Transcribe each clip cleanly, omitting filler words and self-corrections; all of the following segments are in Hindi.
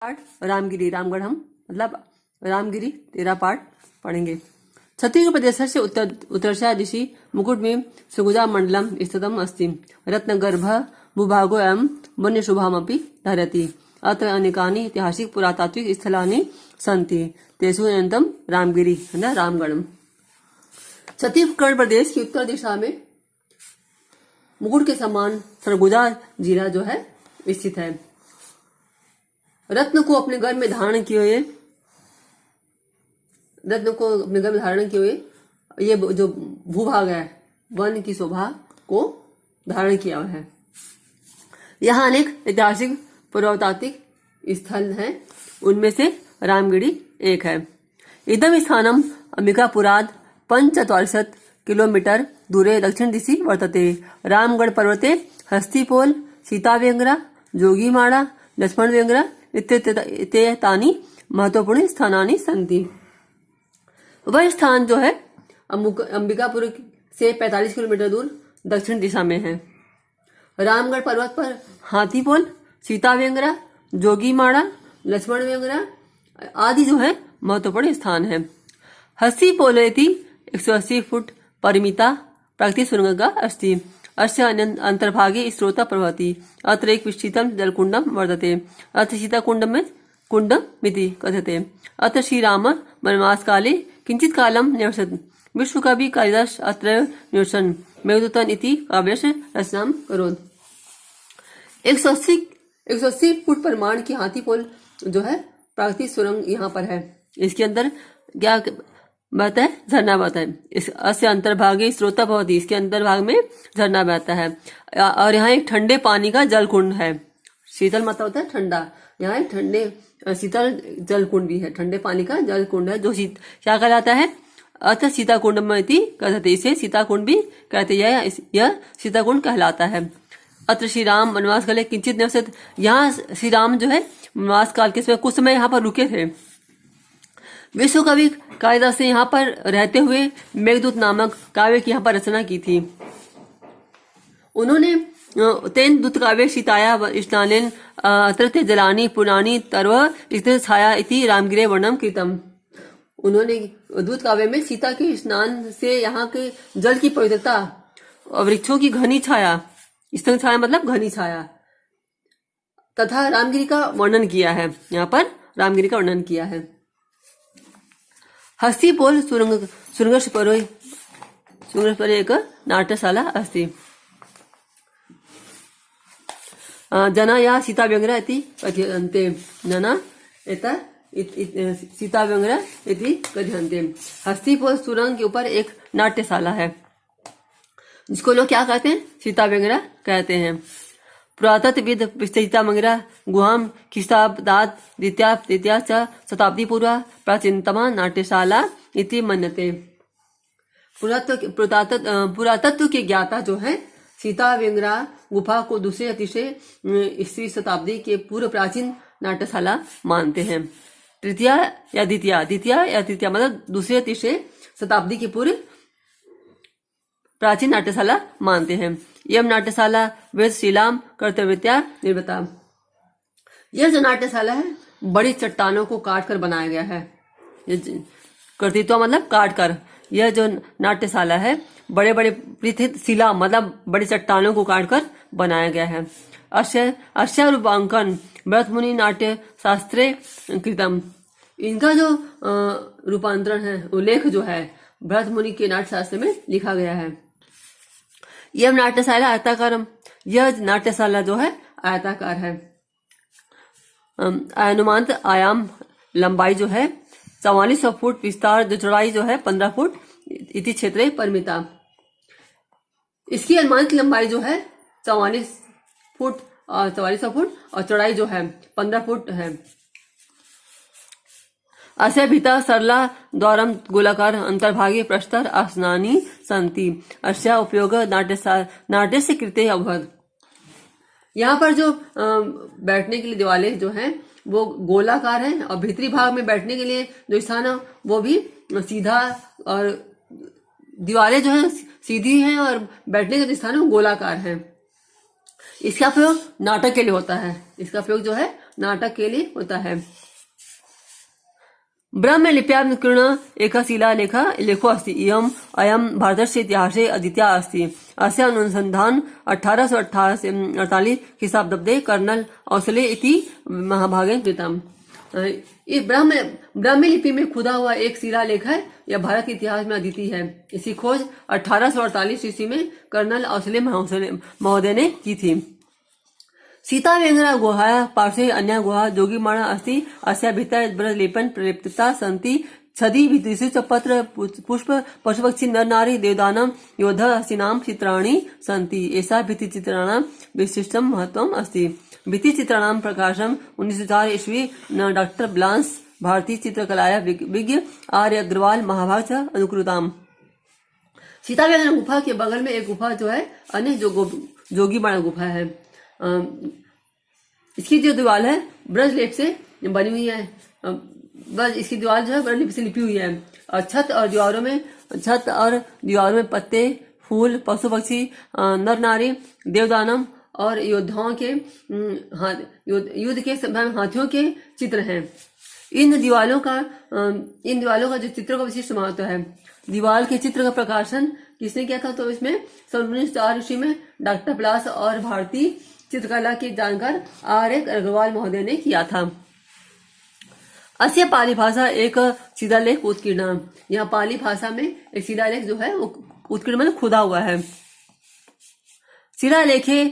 पाठ रामगिरी रामगढ़ हम मतलब रामगिरी 13 पाठ पढ़ेंगे। छत्तीसगढ़ प्रदेश से उत्तरशा दिशि मुकुट में सुगुजा मंडलम स्थितम अस्ति रत्नगर्भ भूभागो एवं वन्य शुभामपि धरति। अत्र अनेकानि ऐतिहासिक पुरातात्विक स्थलानि सन्ति तेषु अन्यतम रामगिरी है रामगढ़। छत्तीसगढ़ प्रदेश की उत्तर दिशा में मुकुट के समान सरगुजा जिला जो है स्थित है। रत्न को अपने घर में धारण किए हुए ये जो भूभाग है वन की शोभा को धारण किया हुआ है। यहाँ अनेक ऐतिहासिक पुरातात्विक स्थल हैं, उनमें से रामगिरी एक है। इदम स्थानम अंबिकापुराद 45 किलोमीटर दूरे दक्षिण दिशि वर्तते। रामगढ़ पर्वते हस्तिपोल सीताव्यंग्रा जोगीमाड़ा लक्ष्मणव्यंग्रा इत्येतानि महत्वपूर्ण स्थानानि सन्ति। वह स्थान जो है अंबिकापुर से 45 किलोमीटर दूर दक्षिण दिशा में है। रामगढ़ पर्वत पर हाथीपोल सीताव्यंग्रा जोगीमाड़ा लक्ष्मणव्यंग्रा आदि जो है महत्वपूर्ण स्थान है। हस्तिपोलेति 180 फुट परिमिता प्राकृतिक सुरंगा अस्ति। अस्य अंतर्भागे स्रोत प्रवहति। अत्र एक शीतल जलकुंडम वर्तते। अत्र सीताकुंडमिति कथ्यते। अत्र श्रीराम वनवास काले किंचित कालम निवसत्। विश्वकवि कालिदास अत्र निवसन् मेघदूतम् इति काव्यस्य रचनां करोत्। 180 फुट परिमाण की हाथीपोल जो है प्राकृतिक सुरंग यहाँ पर है। इसके अंदर क्या बहता है? झरना बहता है। इस अस्य अंतर्भागे स्रोत भवति। इसके अंतर्भाग में झरना बहता है और यहाँ एक ठंडे पानी का जल कुंड है। शीतल मतलब होता है ठंडा, यहाँ एक ठंडे शीतल जल कुंड भी है, ठंडे पानी का जल कुंड है जो क्या कहलाता है? अतः सीता कुंड में कहते, इसे सीता कुंड भी कहते। यह सीता कुंड कहलाता है। अत्र श्री राम वनवास काले किंचित निवसत्। यहाँ श्री राम जो है वनवास काल के समय कुछ समय यहाँ पर रुके थे। विश्व कवि कालिदास ने यहाँ पर रहते हुए मेघदूत नामक काव्य की यहाँ पर रचना की थी। उन्होंने तेन दूत काव्य सीताया स्नानेन अत्रत्य जलानी पुरानी सर्व स्थित छाया इति रामगिरे वर्णम कृतम। उन्होंने दूत काव्य में सीता के स्नान से यहाँ के जल की पवित्रता और वृक्षों की घनी छाया, स्तन छाया मतलब घनी छाया, तथा रामगिरी का वर्णन किया है। यहाँ पर रामगिरी का वर्णन किया है। हस्तिपोल सुरंगस्य परे एक नाट्यशाला अस्ति। जना या सीताव्यंग्रा इति कथ्यन्ते। जना एता सीताव्यंग्रा इति कथ्यन्ते। हस्तिपोल सुरंग के ऊपर एक नाट्यशाला है जिसको लोग क्या कहते हैं? सीताव्यंग्रा कहते हैं। पुरातत्वविद विस्तृतामंगरा गुहाम ख्रीष्टाब्दात् द्वितीया च शताब्दी पूर्व प्राचीनतमा नाट्यशाला इति मन्यते। पुरातत्व के ज्ञाता जो है सीताव्यंग्रा गुफा को दूसरे अतिशय ईस्वी शताब्दी के पूर्व प्राचीन नाट्यशाला मानते हैं। तृतीया या द्वितीया मतलब दूसरे तीसरे शताब्दी के पूर्व प्राचीन नाट्यशाला मानते हैं। यह नाट्यशाला वेदशिलाम कर्तव्यत्या निर्मिता। यह जो नाट्यशाला है बड़ी चट्टानों को काट कर बनाया गया है। कर्तृत्व मतलब काट कर। यह जो नाट्यशाला है बड़े बड़े पृथ्वी शिला मतलब बड़ी चट्टानों को काट कर बनाया गया है। अश्य रूपांकन भरत मुनि नाट्य शास्त्रे कृतम। इनका जो रूपांतरण है, उल्लेख जो है भरत मुनि के नाट्य शास्त्र में लिखा गया है। यह नाट्यशाला जो है आयताकार है। अनुमानित आयाम लंबाई जो है 4400 फुट, विस्तार जो चौड़ाई जो है 15 फुट इति क्षेत्रे परिमिता। इसकी अनुमानित लंबाई जो है 4400 फुट और चौड़ाई जो है 15 फुट है। अस्य भिता सरला द्वारम गोलाकार अंतर्भागे प्रस्तर आसनानि सन्ति। अस्य उपयोग नाट्यस्य कृते अभवत्। यहाँ पर जो बैठने के लिए दीवारें जो हैं वो गोलाकार हैं और भीतरी भाग में बैठने के लिए जो स्थान है वो भी सीधा, और दीवारें जो हैं सीधी हैं और बैठने के जो स्थान है वो गोलाकार हैं। इसका प्रयोग नाटक के लिए होता है। इसका प्रयोग जो है नाटक के लिए होता है। ब्रह्मलिप्यां एका शिलालेखो अस्ति। अयं भारतस्य इतिहासे अद्वितीया अस्ति। अस्य अनुसंधान 1848 ख्रीष्टाब्दे कर्नल औसले इति महाभागेन कृतम्। इस ब्राह्मी लिपि में खुदा हुआ एक शिलालेख है। यह भारत के इतिहास में अद्वितीय है। इसकी खोज 1848 ईस्वी में कर्नल औसले महोदय ने की थी। सीतावेङ्गना गुहाया पार्श्वे अन्या गुहा जोगीमाणा अस्ति। अस्या भित्तौ ब्रजलेपन प्रलेपिता सन्ति। छदि भित्तिषु च पत्र पुष्प पशुपक्षी नर नारी देवदानम योद्ध हस्तिनाम चित्राणि सन्ति। एषा भित्तिचित्राणां विशिष्टं महत्त्वम् अस्ति। भित्तिचित्राणां प्रकाशम् 1904 ईस्वी डॉक्टर ब्लांस भारतीय चित्रकलाया विज्ञ आर्य अग्रवाल महाभाग च अनुकृताम्। सीतावेङ्गना गुफा के बगल में एक गुफा जो है अन्य जोगीमाणा गुफा है। इसकी जो दीवार है ब्रजलेप से बनी हुई है। बस इसकी दीवार जो है ब्रजलेप से लिपी हुई है। और छत और दीवारों में पत्ते, फूल, पशु पक्षी, नर नारी, देवदानम और योद्धाओं के युद्ध के समय हाथियों के चित्र हैं। इन दीवालों का जो चित्रों का विशिष्ट महत्व है। दीवार के चित्र का प्रकाशन किसने किया था? तो इसमें 1904 ईस्वी में डॉक्टर ब्लास और भारतीय चित्रकला के जानकार आर्य अग्रवाल महोदय ने किया था। अस्य पाली भाषा एक शिलालेख उत्कीर्ण। यहाँ पाली भाषा में एक शिलालेख जो है वो उत्कीर्ण मतलब खुदा हुआ है। शिलालेखे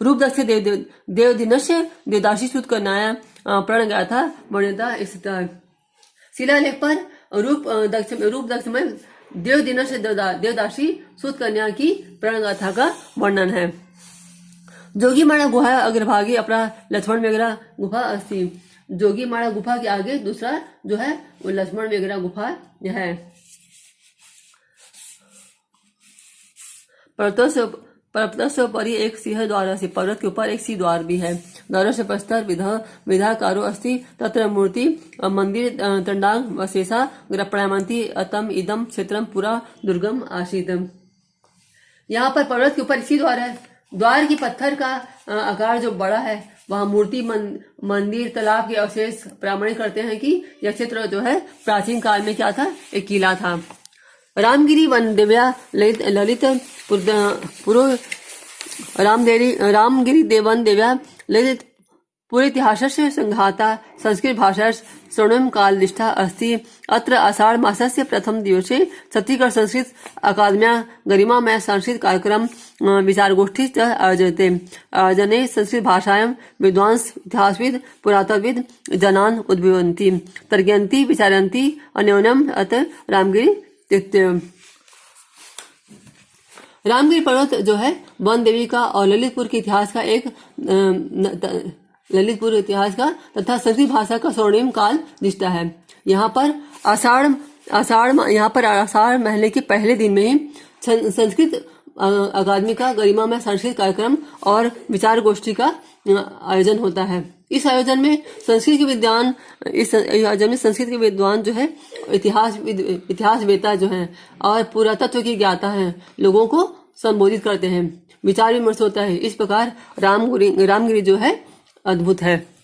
रूपदक्ष देवदिनस्य देवदासी सूत कन्या प्रण गया था वर्णिता स्थित। शिलालेख पर रूपदक्ष में देवदिनस्य देवदासी सूत कन्या की प्रण गाथा का वर्णन है। जोगीमाणा गुहा अग्रभागी अपना लक्ष्मण मेघरा गुफा अस्ति। जोगीमाणा गुफा के आगे दूसरा जो है वो लक्ष्मण मेघरा गुफा है। पर्वत से ऊपर एक सिंह द्वार अस्ति। पर्वत के ऊपर एक सिंह द्वार भी है। द्वार से पश्चात विधाकारो अस्ति। तत्र मूर्ति मंदिर तंडांग वशेषा प्रयामंती अतम इदम क्षेत्रम पुरा दुर्गम आसीत। यहाँ पर पर्वत के ऊपर सिंह द्वार है। द्वार की पत्थर का आकार जो बड़ा है, वहाँ मूर्ति मंदिर तालाब के अवशेष प्रमाणित करते हैं कि यह क्षेत्र जो है प्राचीन काल में क्या था, एक किला था। रामगिरी वन दिव्या ललित रामगिरी देवन दिव्या ललित पुरेतिहासस्य संघाता संस्कृत भाषा स्वर्णिम काल निष्ठा अस्ति। अत्र आषाढ़ मासस्य प्रथम दिवसे छत्तीसगढ़ संस्कृत अकादम्या गरिमामय सांस्कृतिक कार्यक्रम विचारगोष्ठी च आयोज्यते। आयोजने संस्कृत भाषायां विद्वांस इतिहासविद पुरातत्वविद जनान् उद्भवन्ति तर्कयन्ति विचारयन्ति अन्योन्यम् अत रामगिरी रामगिरी पर्वत जो है वन देवी का और ललितपुर के इतिहास का ललितपुर इतिहास का तथा संस्कृत भाषा का स्वर्णिम काल निष्ठा है। यहाँ पर आषाढ़ महीने के पहले दिन में ही संस्कृत अकादमी का गरिमामय सांस्कृतिक कार्यक्रम और विचार गोष्ठी का आयोजन होता है। इस आयोजन में संस्कृत के विद्वान जो है इतिहास वेता जो है और पुरातत्व की ज्ञाता है लोगों को संबोधित करते हैं। विचार विमर्श होता है। इस प्रकार रामगिरी जो है अद्भुत है।